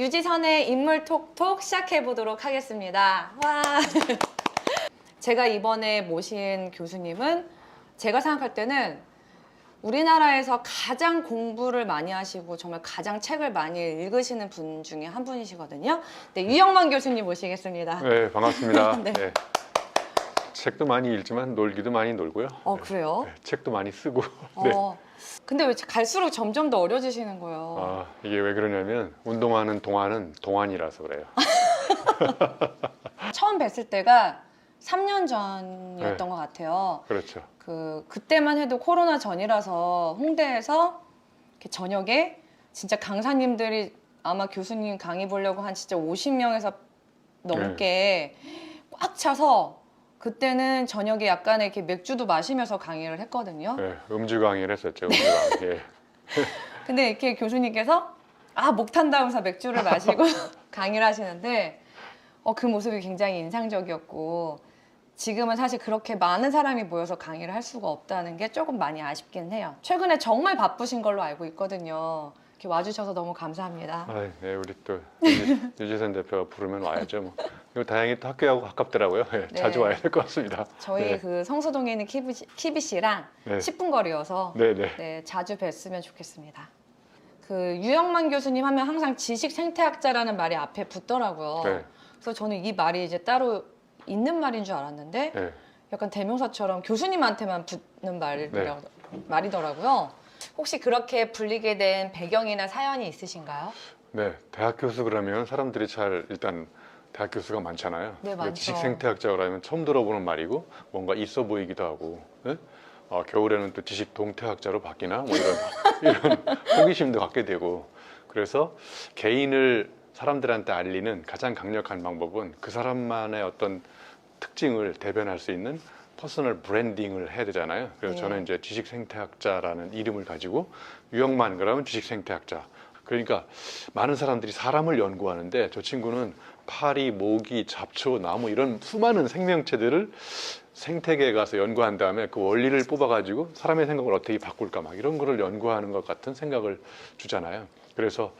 유지선의 인물 톡톡 시작해 보도록 하겠습니다. 와. 제가 이번에 모신 교수님은 제가 생각할 때는 우리나라에서 가장 공부를 많이 하시고 정말 가장 책을 많이 읽으시는 분 중에 한 분이시거든요. 네, 유영만 교수님 모시겠습니다. 네, 반갑습니다. 네. 네. 책도 많이 읽지만 놀기도 많이 놀고요. 그래요? 네, 책도 많이 쓰고. 네. 근데 왜 갈수록 점점 더 어려지시는 거예요? 이게 왜 그러냐면 운동하는 동안은 동안이라서 그래요. 처음 뵀을 때가 3년 전이었던 네. 것 같아요. 그렇죠. 그때만 해도 코로나 전이라서 홍대에서 이렇게 저녁에 진짜 강사님들이 아마 교수님 강의 보려고 한 진짜 50명에서 넘게 꽉 차서 그때는 저녁에 약간의 이렇게 맥주도 마시면서 강의를 했거든요. 네, 음주 강의를 했었죠. 음주 강의. 예. 근데 이렇게 교수님께서 목 탄다면서 맥주를 마시고 강의를 하시는데 그 모습이 굉장히 인상적이었고 지금은 사실 그렇게 많은 사람이 모여서 강의를 할 수가 없다는 게 조금 많이 아쉽긴 해요. 최근에 정말 바쁘신 걸로 알고 있거든요. 이렇게 와주셔서 너무 감사합니다. 네, 우리 또 유지선 대표가 부르면 와야죠. 뭐. 그리고 다행히 또 학교하고 가깝더라고요. 네, 네. 자주 와야 될 것 같습니다. 저희 네. 성수동에 있는 KBC랑 네. 10분 거리여서 네. 자주 뵀으면 좋겠습니다. 유영만 교수님 하면 항상 지식 생태학자라는 말이 앞에 붙더라고요. 네. 그래서 저는 이 말이 이제 따로 있는 말인 줄 알았는데 네. 약간 대명사처럼 교수님한테만 붙는 말이더라고요. 혹시 그렇게 불리게 된 배경이나 사연이 있으신가요? 네, 대학 교수 그러면 사람들이 일단 대학 교수가 많잖아요. 네, 많죠. 지식생태학자 그러면 처음 들어보는 말이고 뭔가 있어 보이기도 하고, 네? 겨울에는 또 지식 동태학자로 바뀌나 뭐 이런 호기심도 갖게 되고, 그래서 개인을 사람들한테 알리는 가장 강력한 방법은 그 사람만의 어떤 특징을 대변할 수 있는 퍼스널 브랜딩을 해야 되잖아요. 그래서 네. 저는 이제 지식생태학자라는 이름을 가지고 유영만 그러면 지식생태학자. 그러니까 많은 사람들이 사람을 연구하는데 저 친구는 파리, 모기, 잡초, 나무 이런 수많은 생명체들을 생태계에 가서 연구한 다음에 그 원리를 뽑아가지고 사람의 생각을 어떻게 바꿀까 막 이런 거를 연구하는 것 같은 생각을 주잖아요. 그래서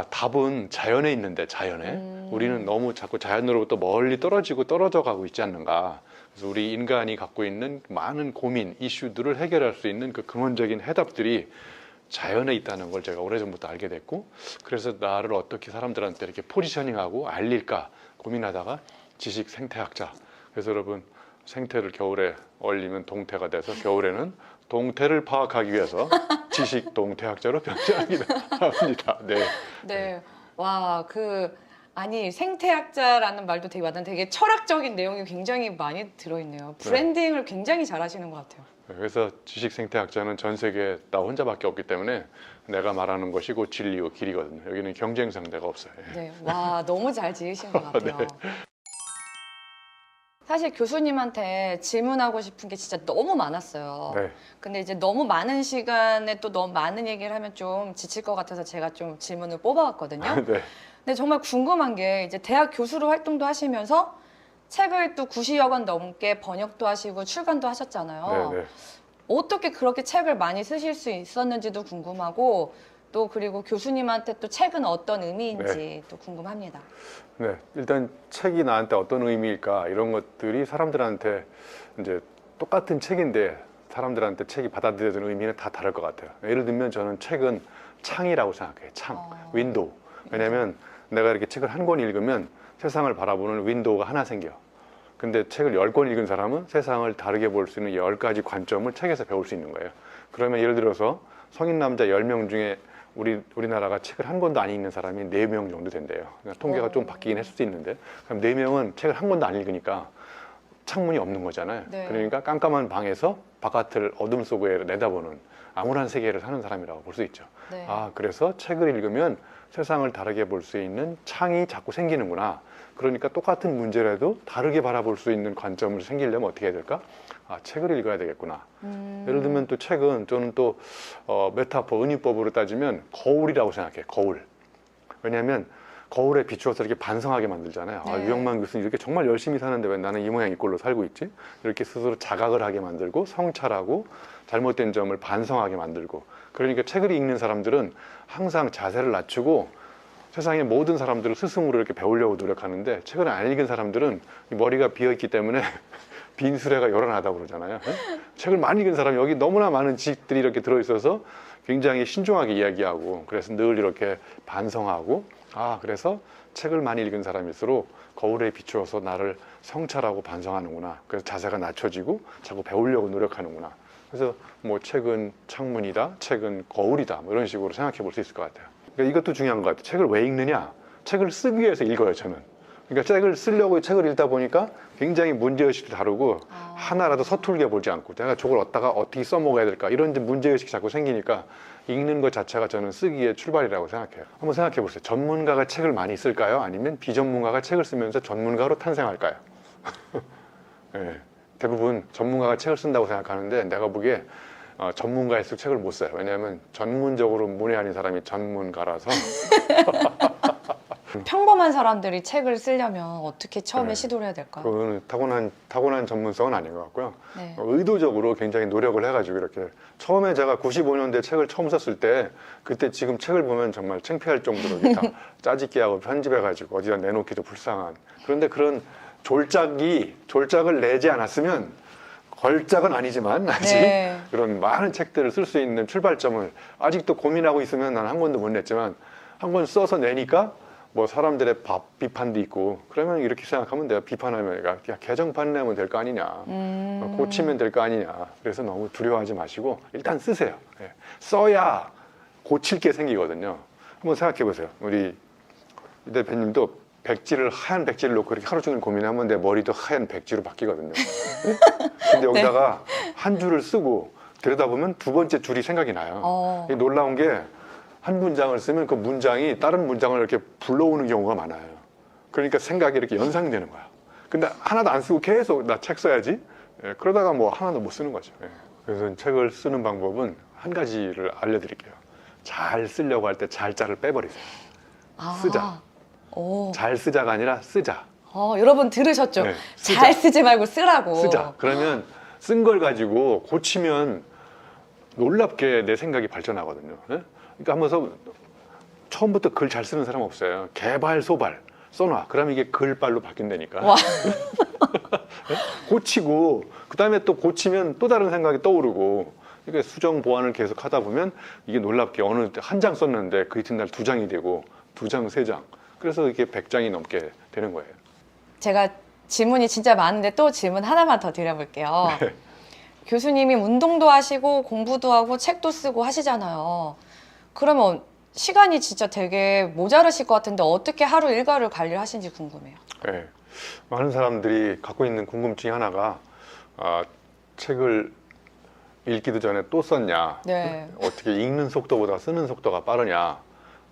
답은 자연에 있는데 자연에 우리는 너무 자꾸 자연으로부터 멀리 떨어져 가고 있지 않는가. 그래서 우리 인간이 갖고 있는 많은 고민, 이슈들을 해결할 수 있는 그 근원적인 해답들이 자연에 있다는 걸 제가 오래전부터 알게 됐고, 그래서 나를 어떻게 사람들한테 이렇게 포지셔닝하고 알릴까 고민하다가 지식 생태학자. 그래서 여러분 생태를 겨울에 얼리면 동태가 돼서 겨울에는 동태를 파악하기 위해서 지식 동태학자로 변장하기도 합니다. 네. 와, 생태학자라는 말도 되게 와닿는 되게 철학적인 내용이 굉장히 많이 들어있네요. 브랜딩을 굉장히 잘하시는 것 같아요. 그래서 지식 생태학자는 전 세계에 나 혼자밖에 없기 때문에 내가 말하는 것이고 진리고 길이거든요. 여기는 경쟁 상대가 없어요. 네. 와, 너무 잘 지으신 것 같아요. 네. 사실 교수님한테 질문하고 싶은 게 진짜 너무 많았어요. 네. 근데 이제 너무 많은 시간에 또 너무 많은 얘기를 하면 좀 지칠 것 같아서 제가 좀 질문을 뽑아왔거든요. 네. 근데 정말 궁금한 게 이제 대학 교수로 활동도 하시면서 책을 또 90여 권 넘게 번역도 하시고 출간도 하셨잖아요. 네. 어떻게 그렇게 책을 많이 쓰실 수 있었는지도 궁금하고 또 그리고 교수님한테 또 책은 어떤 의미인지 또 궁금합니다. 네, 일단 책이 나한테 어떤 의미일까 이런 것들이 사람들한테 이제 똑같은 책인데 사람들한테 책이 받아들여지는 의미는 다 다를 것 같아요. 예를 들면 저는 책은 창이라고 생각해요. 창, 윈도우. 왜냐하면 내가 이렇게 책을 한 권 읽으면 세상을 바라보는 윈도우가 하나 생겨. 근데 책을 10권 읽은 사람은 세상을 다르게 볼 수 있는 10가지 관점을 책에서 배울 수 있는 거예요. 그러면 예를 들어서 성인 남자 10명 중에 우리나라가 책을 한 권도 안 읽는 사람이 4명 정도 된대요. 그러니까 통계가 좀 바뀌긴 했을 수 있는데, 그럼 4명은 책을 한 권도 안 읽으니까 창문이 없는 거잖아요. 네. 그러니까 깜깜한 방에서 바깥을 어둠 속에 내다보는 암울한 세계를 사는 사람이라고 볼 수 있죠. 네. 그래서 책을 읽으면 세상을 다르게 볼 수 있는 창이 자꾸 생기는구나. 그러니까 똑같은 문제라도 다르게 바라볼 수 있는 관점을 생기려면 어떻게 해야 될까? 책을 읽어야 되겠구나. 예를 들면 또 책은 저는 또 메타포, 은유법으로 따지면 거울이라고 생각해요. 거울. 왜냐하면 거울에 비추어서 이렇게 반성하게 만들잖아요. 네. 유영만 교수님 이렇게 정말 열심히 사는데 왜 나는 이 모양 이 꼴로 살고 있지? 이렇게 스스로 자각을 하게 만들고 성찰하고 잘못된 점을 반성하게 만들고, 그러니까 책을 읽는 사람들은 항상 자세를 낮추고 세상의 모든 사람들은 스승으로 이렇게 배우려고 노력하는데 책을 안 읽은 사람들은 이 머리가 비어있기 때문에 빈 수레가 요란하다고 그러잖아요. 책을 많이 읽은 사람이 여기 너무나 많은 지식들이 이렇게 들어있어서 굉장히 신중하게 이야기하고 그래서 늘 이렇게 반성하고 그래서 책을 많이 읽은 사람일수록 거울에 비추어서 나를 성찰하고 반성하는구나. 그래서 자세가 낮춰지고 자꾸 배우려고 노력하는구나. 그래서 뭐 책은 창문이다, 책은 거울이다, 뭐 이런 식으로 생각해 볼 수 있을 것 같아요. 그러니까 이것도 중요한 것 같아요. 책을 왜 읽느냐? 책을 쓰기 위해서 읽어요, 저는. 그러니까 책을 쓰려고 책을 읽다 보니까 굉장히 문제의식도 다르고 하나라도 서툴게 보지 않고 내가 저걸 얻다가 어떻게 써먹어야 될까 이런 문제의식이 자꾸 생기니까 읽는 것 자체가 저는 쓰기의 출발이라고 생각해요. 한번 생각해 보세요. 전문가가 책을 많이 쓸까요? 아니면 비전문가가 책을 쓰면서 전문가로 탄생할까요? 네, 대부분 전문가가 책을 쓴다고 생각하는데 내가 보기에 전문가일수록 책을 못 써요. 왜냐하면 전문적으로 문외한인 사람이 전문가라서 평범한 사람들이 책을 쓰려면 어떻게 처음에 네. 시도를 해야 될까요? 그거는 타고난 전문성은 아닌 것 같고요. 네. 의도적으로 굉장히 노력을 해가지고 이렇게 처음에 제가 95년도에 책을 처음 썼을 때 그때 지금 책을 보면 정말 창피할 정도로 이렇게 다 짜집기하고 편집해가지고 어디다 내놓기도 불쌍한 그런데 그런 졸작을 내지 않았으면 걸작은 아니지만 아직 네. 그런 많은 책들을 쓸 수 있는 출발점을 아직도 고민하고 있으면 난 한 권도 못 냈지만 한 권 써서 내니까 뭐 사람들의 비판도 있고 그러면 이렇게 생각하면 내가 비판하면 야 개정판 내면 될 거 아니냐 고치면 될 거 아니냐 그래서 너무 두려워하지 마시고 일단 쓰세요. 예. 써야 고칠 게 생기거든요. 한번 생각해 보세요. 우리 이 대표님도 하얀 백지를 놓고 이렇게 하루 종일 고민하면 내 머리도 하얀 백지로 바뀌거든요. 근데 여기다가 한 줄을 쓰고 들여다보면 두 번째 줄이 생각이 나요. 이게 놀라운 게 한 문장을 쓰면 그 문장이 다른 문장을 이렇게 불러오는 경우가 많아요. 그러니까 생각이 이렇게 연상되는 거야. 근데 하나도 안 쓰고 계속 나 책 써야지. 예, 그러다가 뭐 하나도 못 쓰는 거죠. 예. 그래서 책을 쓰는 방법은 한 가지를 알려드릴게요. 잘 쓰려고 할 때 잘자를 빼버리세요. 쓰자. 오. 잘 쓰자가 아니라 쓰자. 여러분 들으셨죠? 네, 쓰자. 잘 쓰지 말고 쓰라고. 쓰자. 그러면 쓴 걸 가지고 고치면 놀랍게 내 생각이 발전하거든요. 예? 그러니까 하면서 처음부터 글 잘 쓰는 사람 없어요. 개발, 소발 써놔. 그러면 이게 글발로 바뀐다니까. 와. 고치고 그 다음에 또 고치면 또 다른 생각이 떠오르고 그러니까 수정 보완을 계속 하다 보면 이게 놀랍게 어느 한 장 썼는데 그 이튿날 두 장이 되고 두 장, 세 장. 그래서 이게 100장이 넘게 되는 거예요. 제가 질문이 진짜 많은데 또 질문 하나만 더 드려볼게요. 네. 교수님이 운동도 하시고 공부도 하고 책도 쓰고 하시잖아요. 그러면 시간이 진짜 되게 모자르실 것 같은데 어떻게 하루 일과를 관리를 하시는지 궁금해요. 네. 많은 사람들이 갖고 있는 궁금증이 하나가 책을 읽기도 전에 또 썼냐 네. 어떻게 읽는 속도보다 쓰는 속도가 빠르냐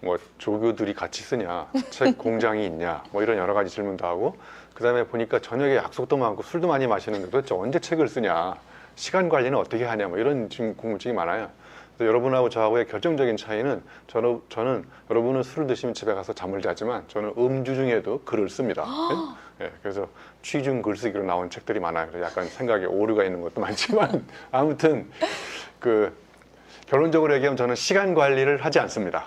뭐 조교들이 같이 쓰냐 책 공장이 있냐 뭐 이런 여러 가지 질문도 하고 그 다음에 보니까 저녁에 약속도 많고 술도 많이 마시는데 도대체 언제 책을 쓰냐 시간 관리는 어떻게 하냐 뭐 이런 궁금증이 많아요. 그래서 여러분하고 저하고의 결정적인 차이는 저는 여러분은 술을 드시면 집에 가서 잠을 자지만 저는 음주 중에도 글을 씁니다. 예, 그래서 취중 글쓰기로 나온 책들이 많아요. 그래서 약간 생각에 오류가 있는 것도 많지만 아무튼 그 결론적으로 얘기하면 저는 시간 관리를 하지 않습니다.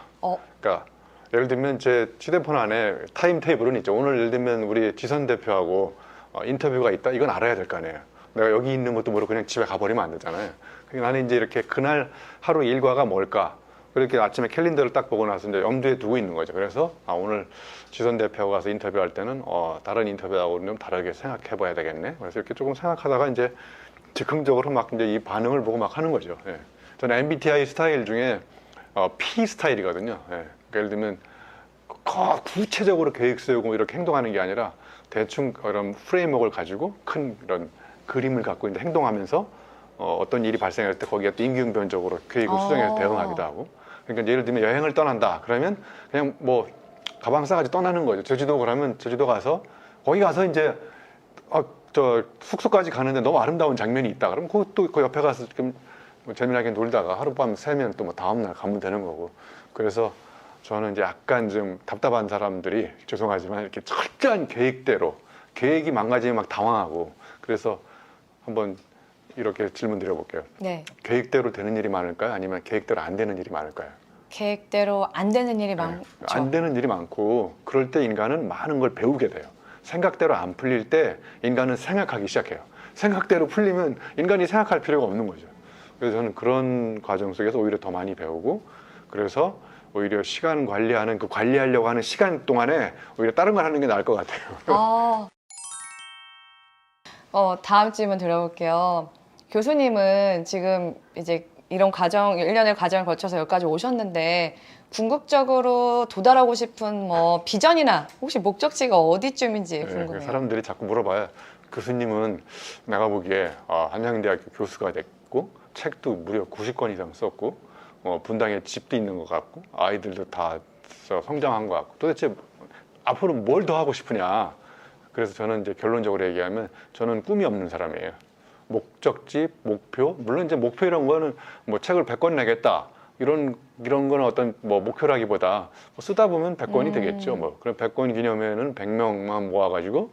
그러니까 예를 들면 제 휴대폰 안에 타임 테이블은 있죠. 오늘 예를 들면 우리 지선 대표하고 인터뷰가 있다. 이건 알아야 될 거 아니에요. 내가 여기 있는 것도 모르고 그냥 집에 가버리면 안 되잖아요. 그러니까 나는 이제 이렇게 그날 하루 일과가 뭘까 그렇게 아침에 캘린더를 딱 보고 나서 이제 염두에 두고 있는 거죠. 그래서 오늘 지선 대표하고 가서 인터뷰할 때는 다른 인터뷰하고는 좀 다르게 생각해 봐야 되겠네. 그래서 이렇게 조금 생각하다가 이제 즉흥적으로 막 이제 이 반응을 보고 막 하는 거죠. 예. 저는 MBTI 스타일 중에 P 스타일이거든요. 예. 그러니까 예를 들면 구체적으로 계획 세우고 이렇게 행동하는 게 아니라 대충 그런 프레임워크를 가지고 큰 이런 그림을 갖고 이제 행동하면서 어떤 일이 발생할 때 거기에 또 임기응변적으로 계획을 수정해서 대응하기도 하고. 그러니까 예를 들면 여행을 떠난다. 그러면 그냥 뭐 가방 싸가지고 떠나는 거죠. 제주도 그러면 제주도 가서 거기 가서 이제 저 숙소까지 가는데 너무 아름다운 장면이 있다. 그럼 그것도 그 옆에 가서 좀 재미나게 놀다가 하룻밤 새면 또 뭐 다음날 가면 되는 거고. 그래서 저는 이제 약간 좀 답답한 사람들이 죄송하지만 이렇게 철저한 계획대로 계획이 망가지면 막 당황하고 그래서 한번 이렇게 질문 드려볼게요. 네. 계획대로 되는 일이 많을까요? 아니면 계획대로 안 되는 일이 많을까요? 계획대로 안 되는 일이 많죠. 안 되는 일이 많고 그럴 때 인간은 많은 걸 배우게 돼요. 생각대로 안 풀릴 때 인간은 생각하기 시작해요. 생각대로 풀리면 인간이 생각할 필요가 없는 거죠. 그래서 저는 그런 과정 속에서 오히려 더 많이 배우고 그래서 오히려 시간 관리하는 그 관리하려고 하는 시간 동안에 오히려 다른 걸 하는 게 나을 것 같아요. 다음 질문 드려볼게요. 교수님은 지금 이제 이런 과정, 1년의 과정을 거쳐서 여기까지 오셨는데 궁극적으로 도달하고 싶은 뭐 비전이나 혹시 목적지가 어디쯤인지 궁금해요. 사람들이 자꾸 물어봐요. 교수님은 내가 보기에 한양대학교 교수가 됐고 책도 무려 90권 이상 썼고 분당에 집도 있는 것 같고 아이들도 다 성장한 것 같고 도대체 앞으로 뭘 더 하고 싶으냐. 그래서 저는 이제 결론적으로 얘기하면 저는 꿈이 없는 사람이에요. 목적지, 목표, 물론 이제 목표 이런 거는 뭐 책을 100권 내겠다 이런 거는 어떤 뭐 목표라기보다 뭐 쓰다 보면 100권이 되겠죠. 뭐 그럼 100권 기념회는 100명만 모아가지고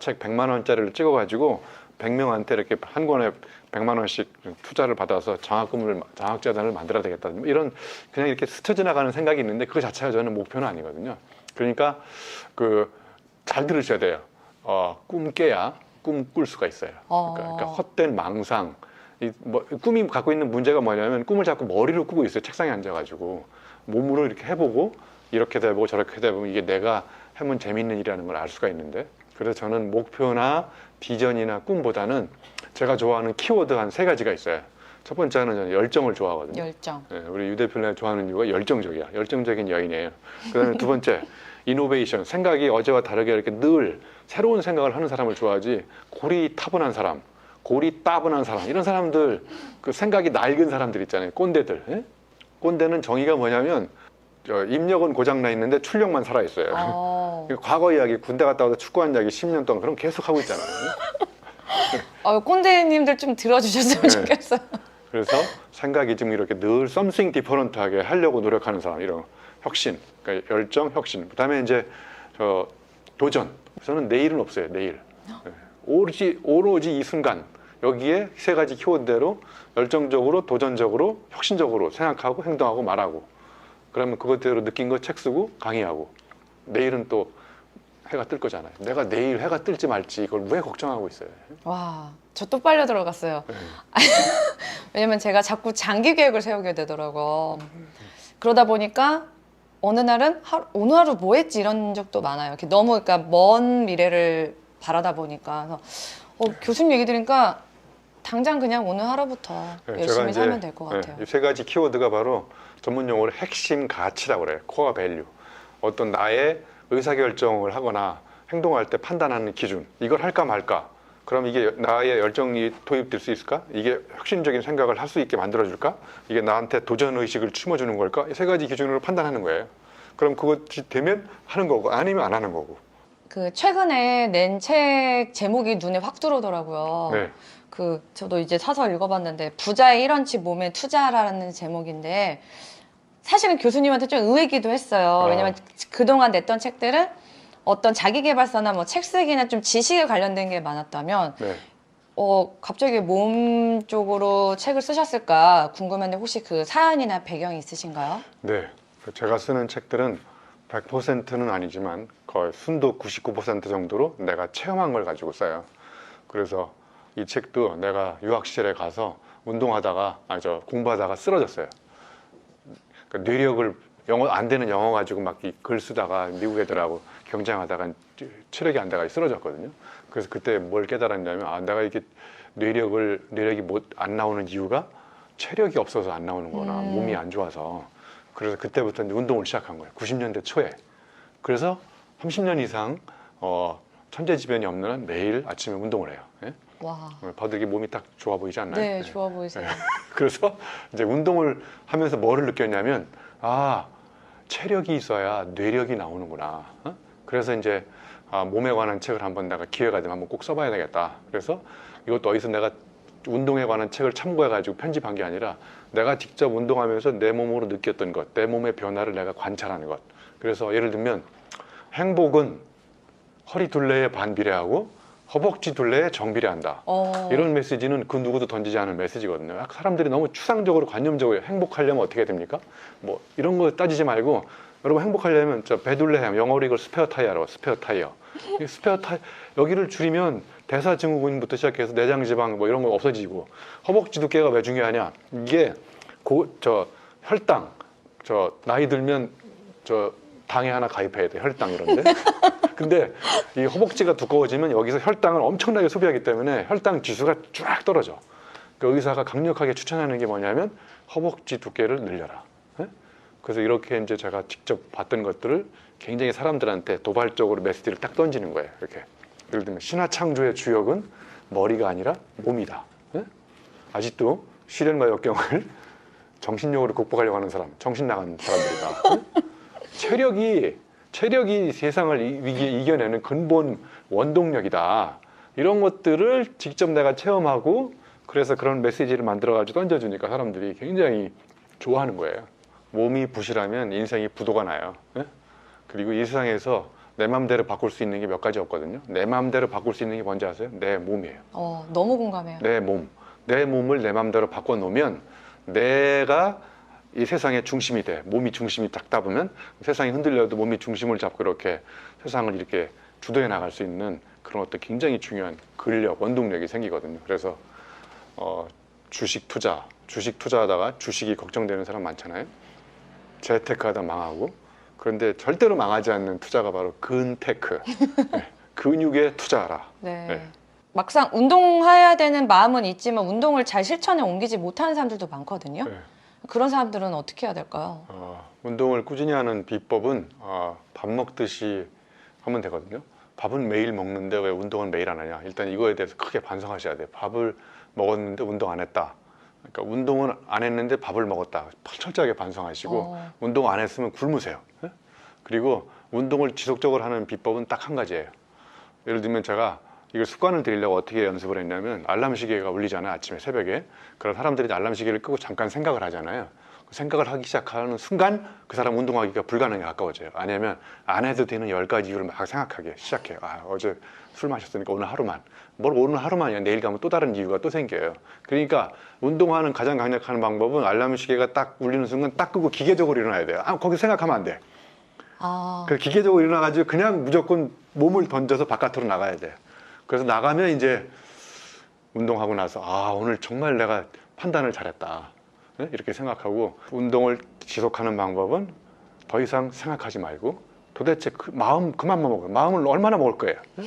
책 100만 원짜리를 찍어가지고 100명한테 이렇게 한 권에 100만 원씩 투자를 받아서 장학재단을 만들어야 되겠다. 뭐 이런 그냥 이렇게 스쳐 지나가는 생각이 있는데 그거 자체가 저는 목표는 아니거든요. 그러니까 잘 들으셔야 돼요. 꿈 깨야 꿈 꿀 수가 있어요. 그러니까 헛된 망상. 꿈이 갖고 있는 문제가 뭐냐면 꿈을 자꾸 머리로 꾸고 있어요. 책상에 앉아가지고 몸으로 이렇게 해보고 이렇게 돼보고 저렇게 돼보면 이게 내가 하면 재밌는 일이라는 걸 알 수가 있는데 그래서 저는 목표나 비전이나 꿈보다는 제가 좋아하는 키워드 한 3가지가 있어요. 첫 번째는 저는 열정을 좋아하거든요. 열정. 우리 유 대표가 좋아하는 이유가 열정적이야. 열정적인 여인이에요. 그다음에 두 번째 이노베이션. 생각이 어제와 다르게 이렇게 늘 새로운 생각을 하는 사람을 좋아하지 고리타분한 사람, 고리따분한 사람 이런 사람들 그 생각이 낡은 사람들 있잖아요. 꼰대들. 예? 꼰대는 정의가 뭐냐면 입력은 고장나 있는데 출력만 살아있어요. 과거 이야기 군대 갔다 와서 축구한 이야기 10년 동안 그럼 계속 하고 있잖아요. 꼰대님들 좀 들어주셨으면 좋겠어요. 그래서 생각이 좀 이렇게 늘 something different하게 하려고 노력하는 사람 이런 혁신, 그러니까 열정, 혁신. 그다음에 이제 도전. 저는 내일은 없어요. 내일. 오로지 이 순간 여기에 3가지 키워드대로 열정적으로, 도전적으로, 혁신적으로 생각하고 행동하고 말하고. 그러면 그것대로 느낀 거 책 쓰고 강의하고. 내일은 또 해가 뜰 거잖아요. 내가 내일 해가 뜰지 말지 이걸 왜 걱정하고 있어요? 와, 저 또 빨려 들어갔어요. 왜냐면 제가 자꾸 장기 계획을 세우게 되더라고요. 그러다 보니까 어느 날은 오늘 하루 뭐 했지 이런 적도 많아요. 이렇게 너무 그러니까 먼 미래를 바라다 보니까 그래서 교수님 얘기 들으니까 당장 그냥 오늘 하루부터 열심히 살면 될 것 같아요. 이 3가지 키워드가 바로 전문 용어로 핵심 가치라고 그래요. 코어 밸류. 어떤 나의 의사결정을 하거나 행동할 때 판단하는 기준. 이걸 할까 말까. 그럼 이게 나의 열정이 도입될 수 있을까? 이게 혁신적인 생각을 할 수 있게 만들어줄까? 이게 나한테 도전의식을 심어주는 걸까? 이 3가지 기준으로 판단하는 거예요. 그럼 그것이 되면 하는 거고 아니면 안 하는 거고. 그 최근에 낸 책 제목이 눈에 확 들어오더라고요. 네. 저도 이제 사서 읽어봤는데 부자의 1원치 몸에 투자라는 제목인데 사실은 교수님한테 좀 의외기도 했어요. 왜냐면 그동안 냈던 책들은 어떤 자기계발서나 뭐 책 쓰기나 좀 지식에 관련된 게 많았다면 갑자기 몸 쪽으로 책을 쓰셨을까 궁금한데 혹시 그 사연이나 배경이 있으신가요? 네. 제가 쓰는 책들은 100%는 아니지만 거의 순도 99% 정도로 내가 체험한 걸 가지고 써요. 그래서 이 책도 내가 유학시절에 가서 운동하다가 공부하다가 쓰러졌어요. 그러니까 뇌력을 안 되는 영어 가지고 막 글 쓰다가 미국 애들하고 경쟁하다가 체력이 안 돼가 쓰러졌거든요. 그래서 그때 뭘 깨달았냐면 내가 이게 뇌력이 안 나오는 이유가 체력이 없어서 안 나오는구나. 몸이 안 좋아서. 그래서 그때부터 이제 운동을 시작한 거예요. 90년대 초에. 그래서 30년 이상 천재지변이 없는 한 매일 아침에 운동을 해요. 예? 와. 봐도 이게 몸이 딱 좋아 보이지 않나요? 네, 좋아 보이세요. 그래서 이제 운동을 하면서 뭐를 느꼈냐면 체력이 있어야 뇌력이 나오는구나. 그래서 이제 몸에 관한 책을 한번 내가 기회가 되면 한번 꼭 써봐야 되겠다. 그래서 이것도 어디서 내가 운동에 관한 책을 참고해가지고 편집한 게 아니라 내가 직접 운동하면서 내 몸으로 느꼈던 것, 내 몸의 변화를 내가 관찰하는 것. 그래서 예를 들면 행복은 허리 둘레에 반비례하고 허벅지 둘레에 정비례 한다. 이런 메시지는 그 누구도 던지지 않은 메시지거든요. 사람들이 너무 추상적으로 관념적으로 행복하려면 어떻게 됩니까? 뭐 이런 거 따지지 말고 여러분 행복하려면 저 배둘레햄, 영어로 이걸 스페어 타이어라고 스페어 타이어. 이 스페어 타이 여기를 줄이면 대사증후군부터 시작해서 내장지방 뭐 이런 거 없어지고 허벅지 두께가 왜 중요하냐? 이게 저 혈당 저 나이 들면 저 당에 하나 가입해야 돼 혈당 이런데. 근데 이 허벅지가 두꺼워지면 여기서 혈당을 엄청나게 소비하기 때문에 혈당 지수가 쫙 떨어져. 그 의사가 강력하게 추천하는 게 뭐냐면 허벅지 두께를 늘려라. 예? 그래서 이렇게 이제 제가 직접 봤던 것들을 굉장히 사람들한테 도발적으로 메시지를 딱 던지는 거예요. 이렇게 예를 들면 신화창조의 주역은 머리가 아니라 몸이다. 예? 아직도 시련과 역경을 정신력으로 극복하려고 하는 사람, 정신 나간 사람들이다. 예? 체력이 세상을 이겨내는 근본 원동력이다. 이런 것들을 직접 내가 체험하고 그래서 그런 메시지를 만들어가지고 던져주니까 사람들이 굉장히 좋아하는 거예요. 몸이 부실하면 인생이 부도가 나요. 예? 그리고 이 세상에서 내 마음대로 바꿀 수 있는 게 몇 가지 없거든요. 내 마음대로 바꿀 수 있는 게 뭔지 아세요? 내 몸이에요. 너무 공감해요. 내 몸. 내 몸을 내 마음대로 바꿔놓으면 내가 이 세상의 중심이 돼. 몸이 중심이 딱 잡으면 세상이 흔들려도 몸이 중심을 잡고 이렇게 세상을 이렇게 주도해 나갈 수 있는 그런 어떤 굉장히 중요한 근력, 원동력이 생기거든요. 그래서 주식 투자하다가 주식이 걱정되는 사람 많잖아요. 재테크하다 망하고. 그런데 절대로 망하지 않는 투자가 바로 근테크. 네, 근육에 투자하라. 네. 네. 막상 운동해야 되는 마음은 있지만 운동을 잘 실천에 옮기지 못하는 사람들도 많거든요. 네. 그런 사람들은 어떻게 해야 될까요? 운동을 꾸준히 하는 비법은 밥 먹듯이 하면 되거든요. 밥은 매일 먹는데 왜 운동은 매일 안 하냐? 일단 이거에 대해서 크게 반성하셔야 돼요. 밥을 먹었는데 운동 안 했다. 그러니까 운동은 안 했는데 밥을 먹었다. 철저하게 반성하시고 운동 안 했으면 굶으세요. 예? 그리고 운동을 지속적으로 하는 비법은 딱 한 가지예요. 예를 들면 제가 이걸 습관을 들이려고 어떻게 연습을 했냐면 알람 시계가 울리잖아요. 아침에 새벽에. 그런 사람들이 알람 시계를 끄고 잠깐 생각을 하잖아요. 생각을 하기 시작하는 순간 그 사람 운동하기가 불가능에 가까워져요. 아니면 안 해도 되는 10가지 이유를 막 생각하기 시작해요. 어제 술 마셨으니까 오늘 하루만. 뭘 오늘 하루만이야. 내일 가면 또 다른 이유가 또 생겨요. 그러니까 운동하는 가장 강력한 방법은 알람 시계가 딱 울리는 순간 딱 끄고 기계적으로 일어나야 돼요. 거기 생각하면 안 돼. 그 기계적으로 일어나가지고 그냥 무조건 몸을 던져서 바깥으로 나가야 돼요. 그래서 나가면 이제 운동하고 나서 오늘 정말 내가 판단을 잘했다. 네? 이렇게 생각하고 운동을 지속하는 방법은 더 이상 생각하지 말고 도대체 마음 그만만 먹어요. 마음을 얼마나 먹을 거예요? 네?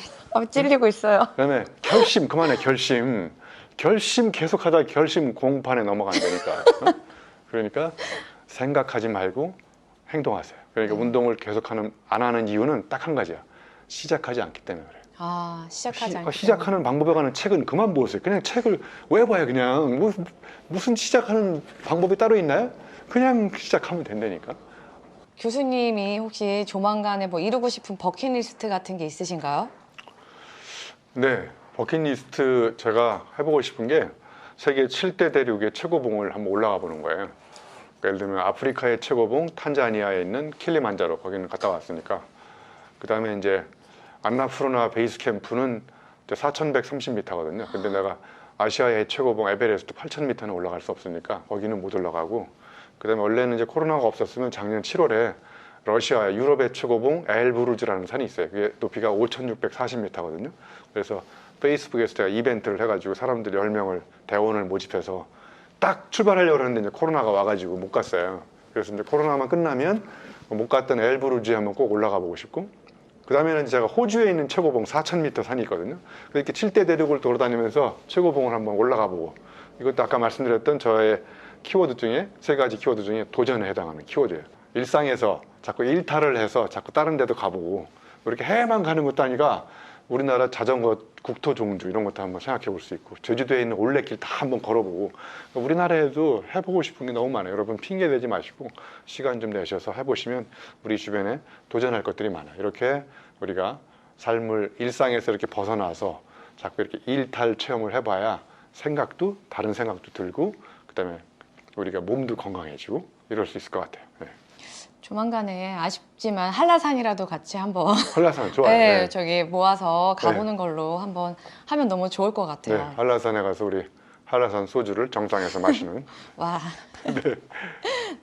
찔리고 있어요. 그다음에 결심 그만해. 결심 계속하다 결심 공판에 넘어간다니까. 그러니까 생각하지 말고 행동하세요. 그러니까 운동을 안 하는 이유는 딱 한 가지야. 시작하지 않기 때문에 그래요. 시작하지 않기 시작하는 방법에 관한 책은 그만 보세요. 그냥 책을 왜 봐요? 그냥 무슨 시작하는 방법이 따로 있나요? 그냥 시작하면 된다니까. 교수님이 혹시 조만간에 뭐 이루고 싶은 버킷리스트 같은 게 있으신가요? 네, 버킷리스트 제가 해보고 싶은 게 세계 7대 대륙의 최고봉을 한번 올라가 보는 거예요. 그러니까 예를 들면 아프리카의 최고봉 탄자니아에 있는 킬리만자로 거기는 갔다 왔으니까 그 다음에 이제 안나푸르나 베이스 캠프는 4,130m거든요. 근데 내가 아시아의 최고봉 에베레스트 8,000m는 올라갈 수 없으니까 거기는 못 올라가고 그 다음에 원래는 이제 코로나가 없었으면 작년 7월에 러시아 유럽의 최고봉 엘브루즈라는 산이 있어요. 그게 높이가 5,640m거든요. 그래서 페이스북에서 제가 이벤트를 해가지고 사람들 10명을 대원을 모집해서 딱 출발하려고 했는데 이제 코로나가 와가지고 못 갔어요. 그래서 이제 코로나만 끝나면 못 갔던 엘브루즈에 한번 꼭 올라가 보고 싶고 그 다음에는 제가 호주에 있는 최고봉 4,000m 산이 있거든요. 이렇게 7대 대륙을 돌아다니면서 최고봉을 한번 올라가 보고 이것도 아까 말씀드렸던 저의 키워드 중에 3가지 키워드 중에 도전에 해당하는 키워드예요. 일상에서 자꾸 일탈을 해서 자꾸 다른 데도 가보고 이렇게 해외만 가는 것도 아니라 우리나라 자전거 국토 종주 이런 것도 한번 생각해 볼 수 있고 제주도에 있는 올레길 다 한번 걸어보고 우리나라에도 해보고 싶은 게 너무 많아요. 여러분 핑계 대지 마시고 시간 좀 내셔서 해보시면 우리 주변에 도전할 것들이 많아요. 이렇게 우리가 삶을 일상에서 이렇게 벗어나서 자꾸 이렇게 일탈 체험을 해봐야 생각도 다른 생각도 들고 그다음에 우리가 몸도 건강해지고 이럴 수 있을 것 같아요. 네. 조만간에 아쉽지만 한라산이라도 같이 한번 한라산 좋아요. 네, 네. 저기 모아서 가보는 걸로 한번 하면 너무 좋을 것 네, 같아요. 한라산에 가서 우리 한라산 소주를 정상에서 마시는. 와.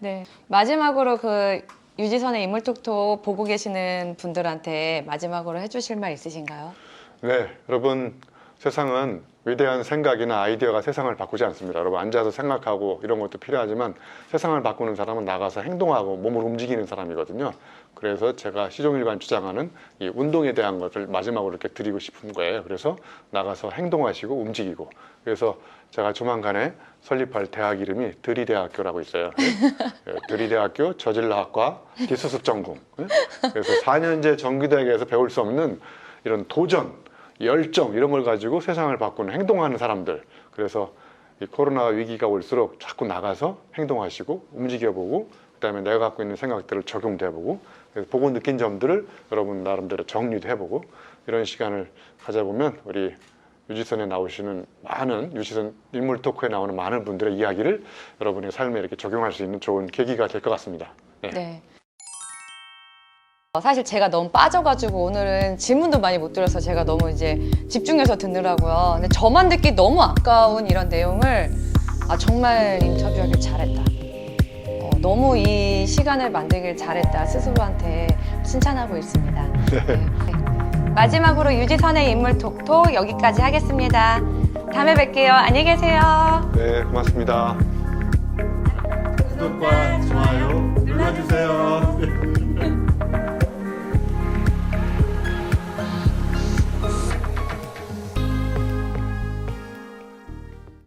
네. 마지막으로 그 유지선의 인물톡톡 보고 계시는 분들한테 마지막으로 해주실 말 있으신가요? 네, 여러분 세상은 위대한 생각이나 아이디어가 세상을 바꾸지 않습니다. 여러분 앉아서 생각하고 이런 것도 필요하지만 세상을 바꾸는 사람은 나가서 행동하고 몸을 움직이는 사람이거든요. 그래서 제가 시종일관 주장하는 이 운동에 대한 것을 마지막으로 이렇게 드리고 싶은 거예요. 그래서 나가서 행동하시고 움직이고, 그래서 제가 조만간에 설립할 대학 이름이 드리대학교라고 있어요. 네? 드리대학교 저질러학과 뒷수습 전공. 네? 그래서 4년제 정규대학에서 배울 수 없는 이런 도전, 열정 이런 걸 가지고 세상을 바꾸는 행동하는 사람들. 그래서 이 코로나 위기가 올수록 자꾸 나가서 행동하시고 움직여보고, 그다음에 내가 갖고 있는 생각들을 적용도 해보고, 그래서 보고 느낀 점들을 여러분 나름대로 정리도 해보고, 이런 시간을 가져보면 우리 유지선에 나오시는 많은, 유지선 인물 토크에 나오는 많은 분들의 이야기를 여러분의 삶에 이렇게 적용할 수 있는 좋은 계기가 될 것 같습니다. 네. 네. 사실 제가 너무 빠져가지고 오늘은 질문도 많이 못 드려서 제가 너무 이제 집중해서 듣느라고요. 근데 저만 듣기 너무 아까운 이런 내용을 정말 인터뷰하길 잘했다. 너무 이 시간을 만들길 잘했다. 스스로한테 칭찬하고 있습니다. 네. 마지막으로 유지선의 인물 톡톡 여기까지 하겠습니다. 다음에 뵐게요. 안녕히 계세요. 네, 고맙습니다. 구독과 좋아요 눌러주세요.